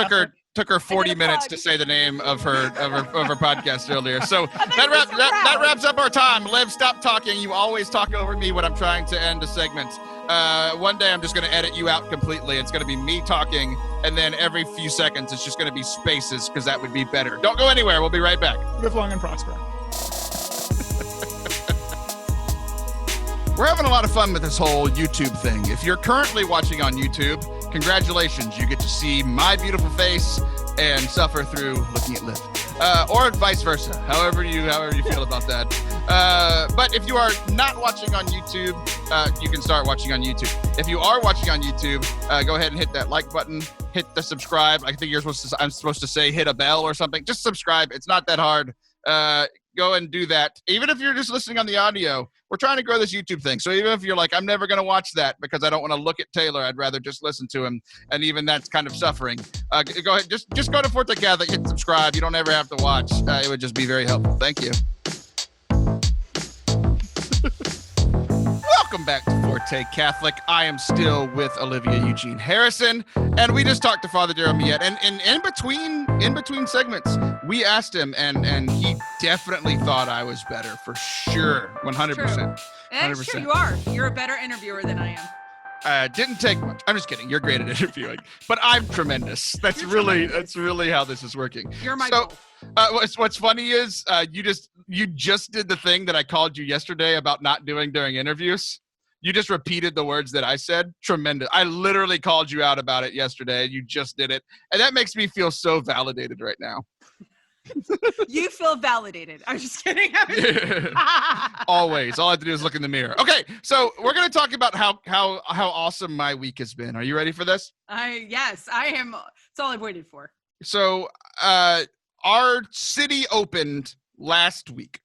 took her 40 minutes to say the name of her podcast earlier. So that wraps up our time. Liv, stop talking. You always talk over me when I'm trying to end a segment. One day I'm just going to edit you out completely. It's going to be me talking, and then every few seconds it's just going to be spaces because that would be better. Don't go anywhere. We'll be right back. Live long and prosper. we're having a lot of fun with this whole YouTube thing. If you're currently watching on YouTube, congratulations. You get to see my beautiful face and suffer through looking at Liv. Or vice versa, however you feel about that. But if you are not watching on YouTube, you can start watching on YouTube. If you are watching on YouTube, go ahead and hit that like button, hit the subscribe. I think I'm supposed to say hit a bell or something. Just subscribe. It's not that hard. Go and do that. Even if you're just listening on the audio, we're trying to grow this YouTube thing. So even if you're like, I'm never going to watch that because I don't want to look at Taylor, I'd rather just listen to him. And even that's kind of suffering. Go ahead, just go to Forte Catholic, hit subscribe. You don't ever have to watch. It would just be very helpful. Thank you. Welcome back to Forte Catholic. I am still with Olivia Eugene Harrison, and we just talked to Father Darryl Millette. And in between segments, we asked him, and he definitely thought I was better for sure, 100%. That's true. You are. You're a better interviewer than I am. Didn't take much. I'm just kidding. You're great at interviewing, but I'm tremendous. That's really how this is working. You're my goal. What's funny is you just did the thing that I called you yesterday about not doing during interviews. You just repeated the words that I said. Tremendous. I literally called you out about it yesterday. You just did it. And that makes me feel so validated right now. You feel validated. I'm just kidding. Always. All I have to do is look in the mirror. Okay, so we're going to talk about how awesome my week has been. Are you ready for this? Yes, I am. It's all I've waited for. So our city opened last week.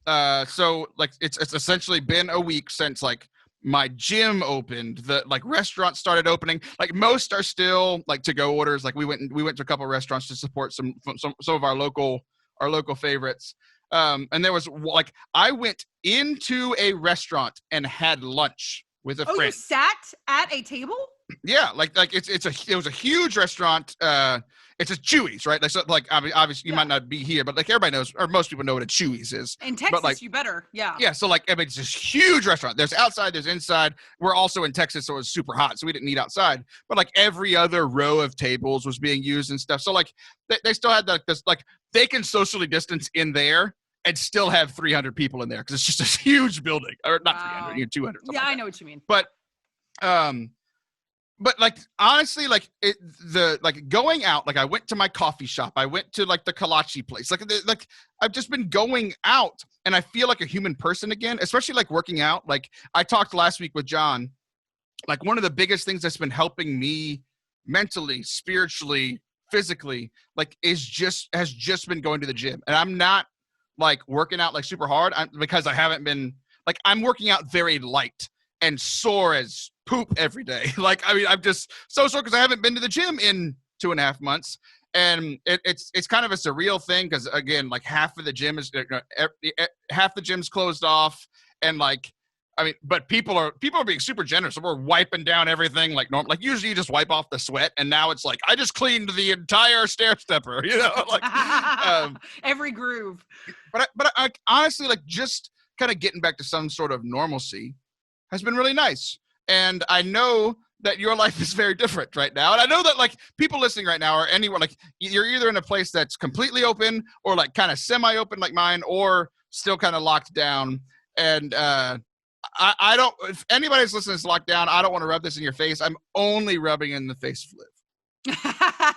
So like it's essentially been a week since like my gym opened. The like restaurants started opening. Like most are still like to go orders. Like we went to a couple of restaurants to support some of our local favorites. And there was like I went into a restaurant and had lunch with a friend. Oh, you sat at a table? Yeah, like it was a huge restaurant. It's a Chewy's, right? Like, so, like obviously you might not be here, but like everybody knows, or most people know what a Chewy's is. In Texas, but, like, you better, yeah. Yeah, so like I mean, it's this huge restaurant. There's outside, there's inside. We're also in Texas, so it was super hot, so we didn't eat outside. But like every other row of tables was being used and stuff. So like they still had like this, like they can socially distance in there and still have 300 people in there because it's just a huge building, or not 300, 200. Yeah, I know what you mean. But like honestly, like going out, like I went to my coffee shop, I went to like the kolache place, like I've just been going out, and I feel like a human person again, especially like working out. Like I talked last week with John, like one of the biggest things that's been helping me mentally, spiritually, physically, like has just been going to the gym, and I'm not like working out like super hard because I haven't been like I'm working out very light and sore as poop every day. Like, I mean, I'm just so sore because I haven't been to the gym in 2.5 months. And it's kind of a surreal thing because, again, like half the gym's closed off. And like, I mean, but people are being super generous. So we're wiping down everything like normal. Like usually you just wipe off the sweat. And now it's like, I just cleaned the entire stair stepper, you know, like every groove. But I honestly, like just kind of getting back to some sort of normalcy has been really nice. And I know that your life is very different right now. And I know that like people listening right now are anywhere, like you're either in a place that's completely open or like kind of semi-open like mine, or still kind of locked down. And I don't, if anybody's listening to this locked down, I don't want to rub this in your face. I'm only rubbing in the face of Liv.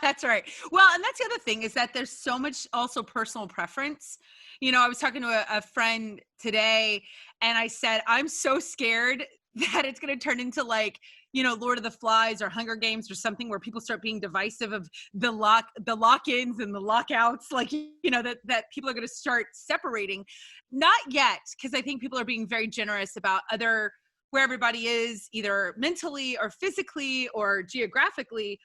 That's right. Well, and that's the other thing is that there's so much also personal preference. You know, I was talking to a friend today and I said, I'm so scared that it's going to turn into like, you know, Lord of the Flies or Hunger Games or something where people start being divisive of the lock-ins and the lockouts, like, you know, that people are going to start separating. Not yet, because I think people are being very generous about where everybody is either mentally or physically or geographically.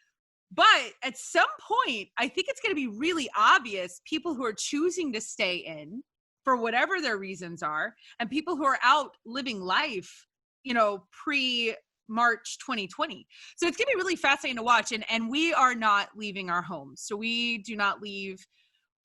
But at some point, I think it's going to be really obvious people who are choosing to stay in for whatever their reasons are, and people who are out living life, you know, pre-March 2020. So it's going to be really fascinating to watch. And we are not leaving our homes. So we do not leave.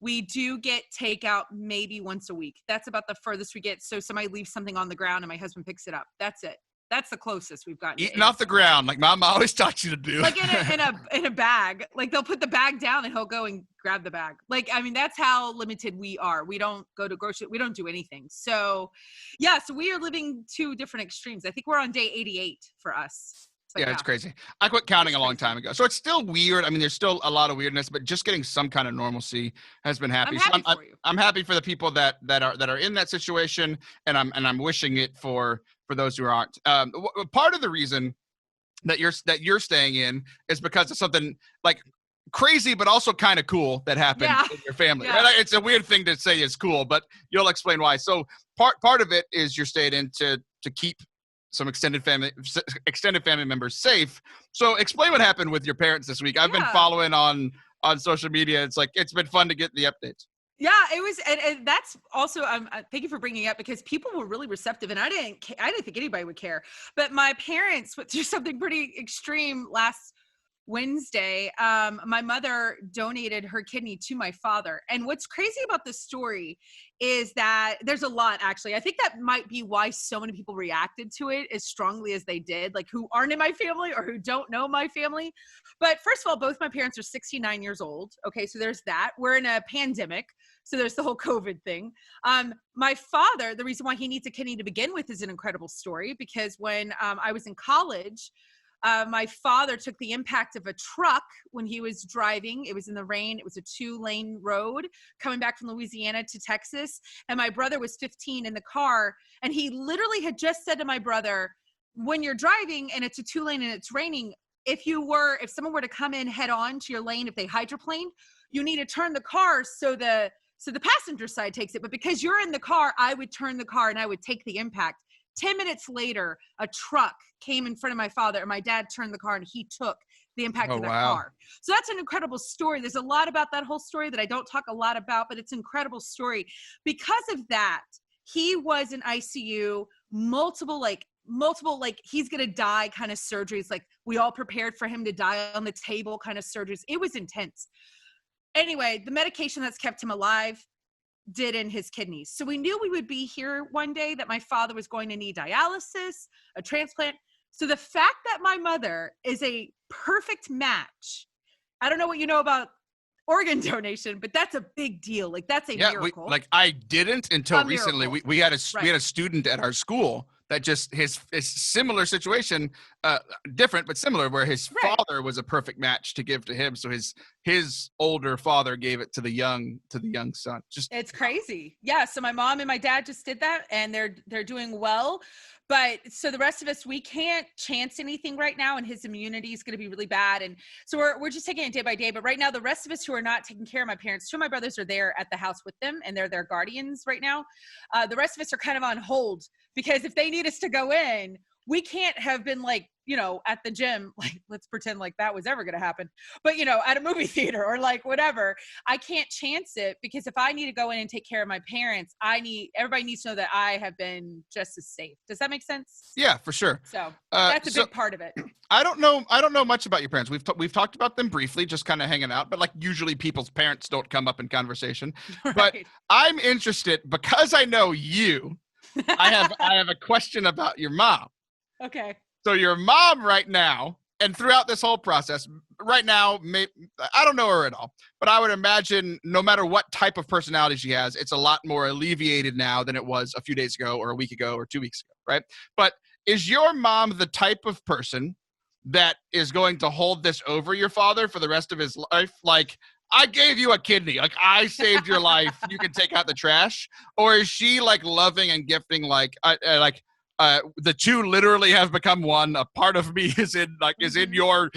We do get takeout maybe once a week. That's about the furthest we get. So somebody leaves something on the ground and my husband picks it up. That's it. That's the closest we've gotten. Eating off the ground, like Mama always taught you to do. Like in a bag. Like they'll put the bag down and he'll go and grab the bag. Like, I mean, that's how limited we are. We don't go to grocery. We don't do anything. So yeah, so we are living two different extremes. I think we're on day 88 for us. Yeah, it's crazy. I quit counting a long time ago. So it's still weird. I mean, there's still a lot of weirdness, but just getting some kind of normalcy has been happy. I'm happy for the people that are in that situation, and I'm wishing it for those who aren't. Part of the reason that you're staying in is because of something like crazy, but also kind of cool that happened in your family. Yeah. Right? It's a weird thing to say is cool, but you'll explain why. So part of it is you're staying in to keep some extended family members safe. So explain what happened with your parents this week. I've been following on social media. It's been fun to get the updates. Yeah, it was, and that's also. Thank you for bringing it up because people were really receptive, and I didn't think anybody would care. But my parents went through something pretty extreme last Wednesday. My mother donated her kidney to my father. And what's crazy about this story is that there's a lot, actually. I think that might be why so many people reacted to it as strongly as they did, like who aren't in my family or who don't know my family. But first of all, both my parents are 69 years old. Okay, so there's that. We're in a pandemic. So there's the whole COVID thing. My father, the reason why he needs a kidney to begin with is an incredible story because when I was in college, my father took the impact of a truck when he was driving. It was in the rain. It was a 2-lane road coming back from Louisiana to Texas. And my brother was 15 in the car. And he literally had just said to my brother, when you're driving and it's a 2-lane and it's raining, if someone were to come in head on to your lane, if they hydroplaned, you need to turn the car so the passenger side takes it. But because you're in the car, I would turn the car and I would take the impact. 10 minutes later, a truck came in front of my father and my dad turned the car and he took the impact of the car. So that's an incredible story. There's a lot about that whole story that I don't talk a lot about, but it's an incredible story. Because of that, he was in ICU, multiple he's going to die kind of surgeries. Like we all prepared for him to die on the table kind of surgeries. It was intense. Anyway, the medication that's kept him alive did in his kidneys. So we knew we would be here one day, that my father was going to need dialysis, a transplant. So the fact that my mother is a perfect match, I don't know what you know about organ donation, but that's a big deal. Like that's a miracle. I didn't until recently. We had a student at our school that just his similar situation, different but similar, where his father was a perfect match to give to him. So his older father gave it to the young son. It's crazy. Yeah. So my mom and my dad just did that, and they're doing well. But so the rest of us, we can't chance anything right now, and his immunity is going to be really bad. And so we're just taking it day by day. But right now, the rest of us who are not taking care of my parents, 2 of my brothers are there at the house with them, and they're their guardians right now. The rest of us are kind of on hold because if they need us to go in, we can't have been like, at the gym, like, let's pretend like that was ever going to happen. But, at a movie theater or like whatever, I can't chance it because if I need to go in and take care of my parents, everybody needs to know that I have been just as safe. Does that make sense? Yeah, for sure. So that's a big part of it. I don't know much about your parents. We've talked about them briefly, just kind of hanging out, but like usually people's parents don't come up in conversation. Right. But I'm interested because I know you. I have a question about your mom. Okay. So your mom right now, and throughout this whole process, right now, I don't know her at all, but I would imagine no matter what type of personality she has, it's a lot more alleviated now than it was a few days ago or a week ago or 2 weeks ago, right? But is your mom the type of person that is going to hold this over your father for the rest of his life? Like, I gave you a kidney. Like, I saved your life. You can take out the trash. Or is she like loving and gifting, the two literally have become one. A part of me is in your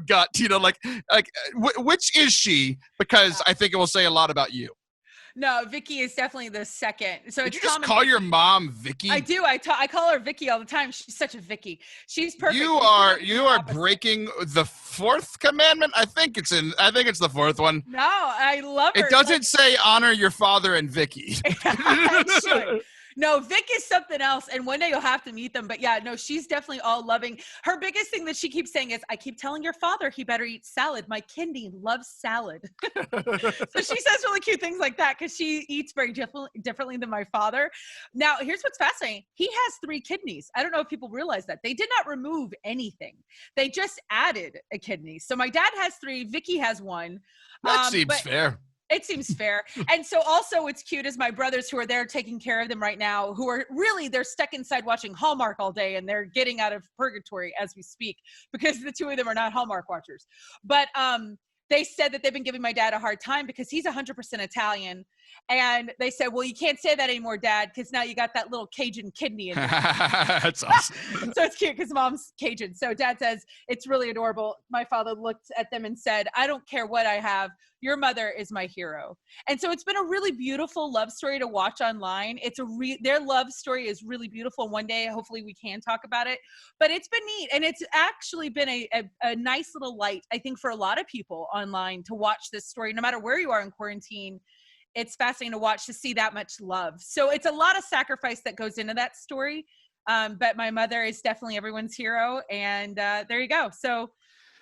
gut, which is she? Because I think it will say a lot about you. No, Vicky is definitely the second. So did you just call your mom Vicky? I do. I call her Vicky all the time. She's such a Vicky. She's perfect. You are breaking the 4th commandment. I think it's the 4th one. No, I love her. It doesn't say honor your father and Vicky. No, Vic is something else, and one day you'll have to meet them. But yeah, no, she's definitely all loving. Her biggest thing that she keeps saying is, I keep telling your father he better eat salad. My kidney loves salad. So she says really cute things like that because she eats very differently than my father. Now, here's what's fascinating. He has 3 kidneys. I don't know if people realize that. They did not remove anything. They just added a kidney. So my dad has 3. Vicky has 1. That seems fair. It seems fair. And so also what's cute is my brothers who are there taking care of them right now, who are really, they're stuck inside watching Hallmark all day and they're getting out of purgatory as we speak because the 2 of them are not Hallmark watchers. But they said that they've been giving my dad a hard time because he's 100% Italian. And they said, well, you can't say that anymore, Dad, because now you got that little Cajun kidney in there. That's awesome. So it's cute because Mom's Cajun. So Dad says, it's really adorable. My father looked at them and said, I don't care what I have. Your mother is my hero. And so it's been a really beautiful love story to watch online. It's their love story is really beautiful. One day, hopefully we can talk about it, but it's been neat. And it's actually been a nice little light, I think, for a lot of people online to watch this story, no matter where you are in quarantine. It's fascinating to watch, to see that much love. So it's a lot of sacrifice that goes into that story. But my mother is definitely everyone's hero. And there you go. So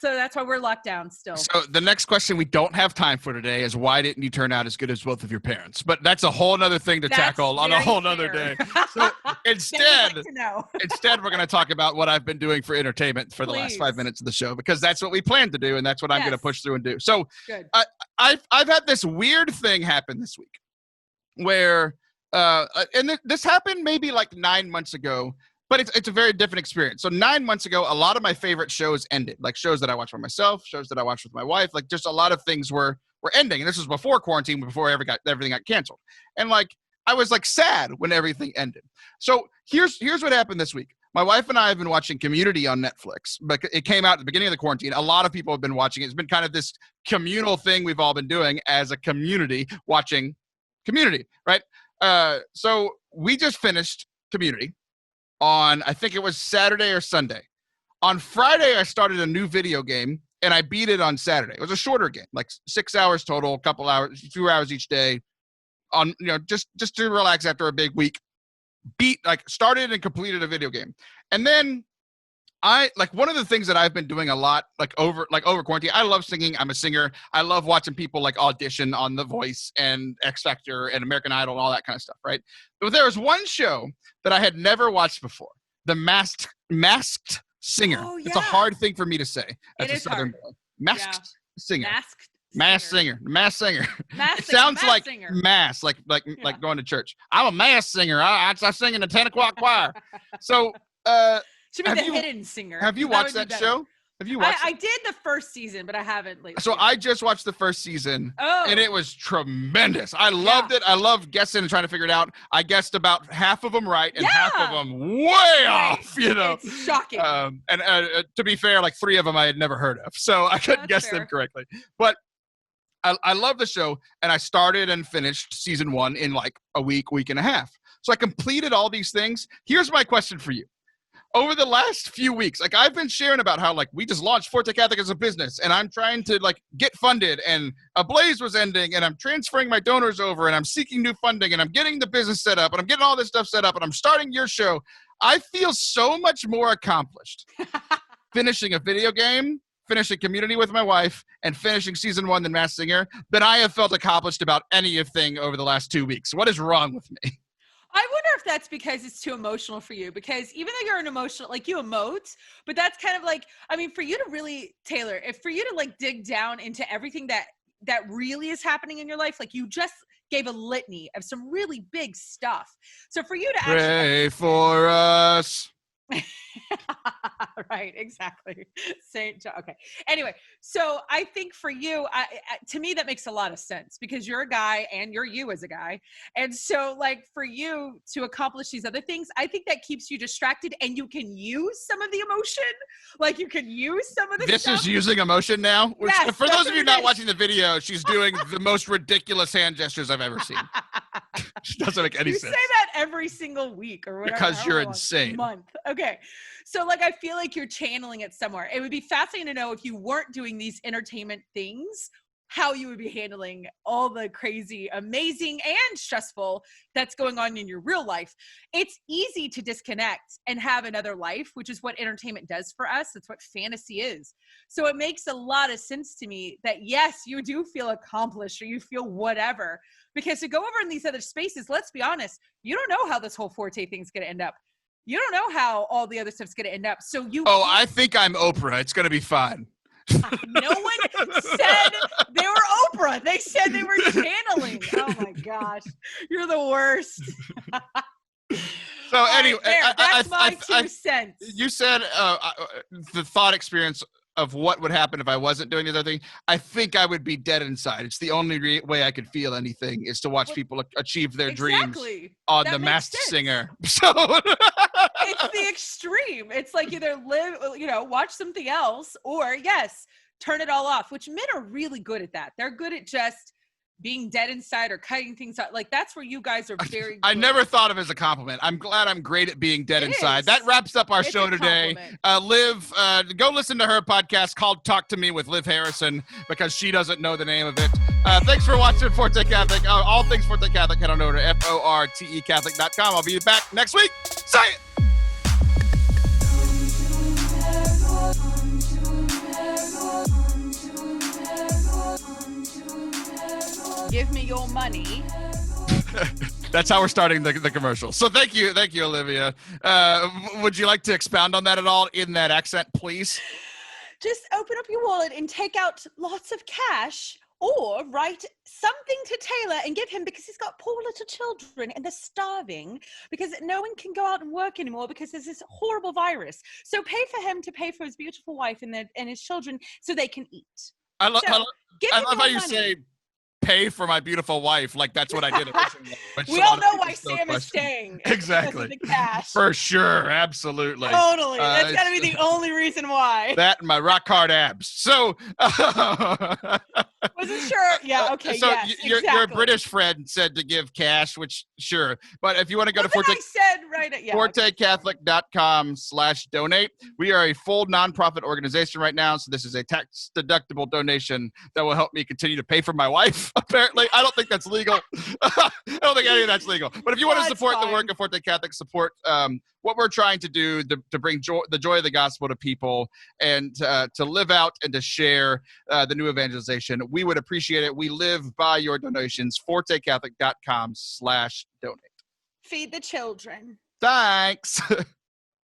that's why we're locked down still. So the next question we don't have time for today is, why didn't you turn out as good as both of your parents? But that's a whole nother thing to tackle on a whole nother day. So instead, we're going to talk about what I've been doing for entertainment for the last 5 minutes of the show, because that's what we plan to do. And that's what I'm going to push through and do. So I've had this weird thing happen this week where, and this happened maybe like 9 months ago, but it's a very different experience. So 9 months ago, a lot of my favorite shows ended, like shows that I watched by myself, shows that I watched with my wife, like just a lot of things were ending. And this was before quarantine, before everything got canceled. And like, I was like sad when everything ended. So here's what happened this week. My wife and I have been watching Community on Netflix, but it came out at the beginning of the quarantine. A lot of people have been watching it. It's been kind of this communal thing we've all been doing as a community, watching Community, right? So we just finished Community on, I think it was Saturday or Sunday. On Friday, I started a new video game, and I beat it on Saturday. It was a shorter game, like 6 hours total, a couple hours, 2 hours each day, on, you know, just to relax after a big week. Started and completed a video game. And then one of the things that I've been doing a lot, over quarantine, I love singing. I'm a singer. I love watching people like audition on The Voice and X Factor and American Idol and all that kind of stuff, right? But there was one show that I had never watched before, The Masked Singer. Oh, yeah. It's a hard thing for me to say. That's a Southern boy. Masked Singer. Masked singer. It sounds like singer. Mass, like going to church. I'm a mass singer. I sing in the 10 o'clock choir. So, should be the hidden singer. Have you watched that show? Have you watched I did the first season, but I haven't lately. So I just watched the first season, and it was tremendous. I loved it. I loved guessing and trying to figure it out. I guessed about half of them right and half of them way off, you know. It's shocking. And to be fair, like 3 of them I had never heard of, so I couldn't guess them correctly. But I love the show, and I started and finished season 1 in like a week and a half. So I completed all these things. Here's my question for you. Over the last few weeks, like I've been sharing about how like we just launched Forte Catholic as a business, and I'm trying to like get funded, and Ablaze was ending, and I'm transferring my donors over, and I'm seeking new funding, and I'm getting the business set up, and I'm getting all this stuff set up, and I'm starting your show. I feel so much more accomplished finishing a video game, finishing Community with my wife, and finishing season 1 than Masked Singer than I have felt accomplished about anything over the last 2 weeks. What is wrong with me? I wonder if that's because it's too emotional for you, because even though you're an emotional, like you emote, but that's kind of like, I mean, for you to really, Taylor, for you to like dig down into everything that really is happening in your life, like you just gave a litany of some really big stuff. So for you to pray for us. Right, exactly. Saint John. Okay. Anyway, so I think for you, to me, that makes a lot of sense because you're a guy and you're you as a guy. And so like for you to accomplish these other things, I think that keeps you distracted and you can use some of the emotion. Like you can use some of the This stuff. is using emotion now? Which, yes, for those of you not watching the video, she's doing the most ridiculous hand gestures I've ever seen. It doesn't make any sense. You say that every single week or whatever. Because you're insane. Month. Okay. So like, I feel like you're channeling it somewhere. It would be fascinating to know if you weren't doing these entertainment things, how you would be handling all the crazy, amazing, and stressful that's going on in your real life. It's easy to disconnect and have another life, which is what entertainment does for us. It's what fantasy is. So it makes a lot of sense to me that, yes, you do feel accomplished or you feel whatever. Because to go over in these other spaces, let's be honest, you don't know how this whole Forte thing's going to end up. You don't know how all the other stuff's going to end up. So you. Oh, I think I'm Oprah. It's going to be fine. No one said they were Oprah. They said they were channeling. Oh my gosh, you're the worst. So anyway, that's my 2 cents. You said the thought experience of what would happen if I wasn't doing the other thing. I think I would be dead inside. It's the only way I could feel anything is to watch people achieve their dreams on The Masked Singer. So it's the extreme. It's like either watch something else, or yes, turn it all off, which men are really good at that. They're good at just being dead inside or cutting things out. Like, that's where you guys are very good. I never thought of it as a compliment. I'm glad I'm great at being dead inside. That wraps up our show today. Liv, go listen to her podcast called Talk to Me with Liv Harrison, because she doesn't know the name of it. Thanks for watching Forte Catholic. All things Forte Catholic, head on over to ForteCatholic.com. I'll be back next week. See ya! Give me your money. That's how we're starting the commercial. So thank you, Olivia. Would you like to expound on that at all in that accent, please? Just open up your wallet and take out lots of cash, or write something to Taylor and give him, because he's got poor little children and they're starving because no one can go out and work anymore because there's this horrible virus. So pay for him to pay for his beautiful wife and his children so they can eat. I love how you say pay for my beautiful wife, like that's what I did originally. We all know why Sam is staying. Exactly. The cash. For sure. Absolutely. Totally. That's got to be the only reason why. That and my rock hard abs. So wasn't sure. Yeah. Okay. So yes, your British friend said to give cash, which sure. But if you want to go to Forte, I said right at, ForteCatholic.com/donate. We are a full nonprofit organization right now. So this is a tax deductible donation that will help me continue to pay for my wife. Apparently, I don't think that's legal. I don't think any of that's legal. But if you want to support the work of Forte Catholic, support what we're trying to do to bring the joy of the gospel to people, and to live out and to share the new evangelization, we would appreciate it. We live by your donations. ForteCatholic.com/donate. Feed the children. Thanks.